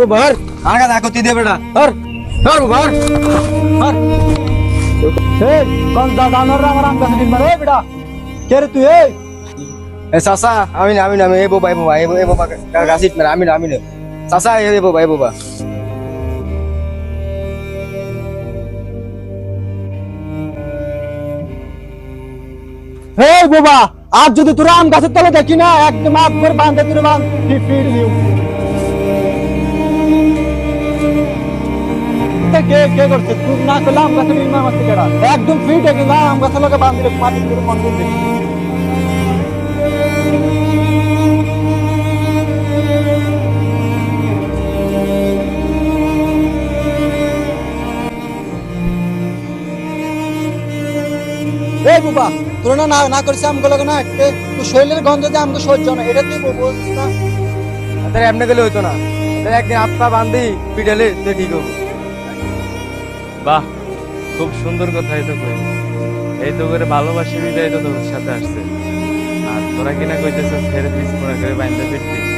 বাবার আগা দেখো তুই দে বেটা আর বাবার আর এই কোন দাদানর আমার আম গাছে মারে বেটা কে রে তুই এই এ চাচা আমি না এ বাবা গাছিত মারে আমি না চাচা এ বাবা এই বাবা আজ যদি তোরা আম গাছের তলে দেখি না একদম হাত ধরে বাঁধে তোরে বাঁধ ফির দিও কে কে করছে তুই না করলে আম গাছের ইমাম আছে কেডা একদম ফিট হয়ে গেল আম গাছের লগে বাঁধি রে মাটি করে মন করে দেখি এই বাবা তোর না না করছে আমগুলো না তুই শরীরের গন্ধ দিয়ে আমাকে সহ্য না এটা তুই বলছিস না তাহলে এমনি গেলে হইতো না তাহলে একদিন হাত পা বান্ধি পিটালে তুই ঠিক হবো বাহ খুব সুন্দর কথা এই তো কই এই তো করে ভালোবাসি বিদায় তো তোর সাথে আসছে আর তোরা কিনা কইতেছিস ফের পিস মনে করে বাইন্দা ফিরতি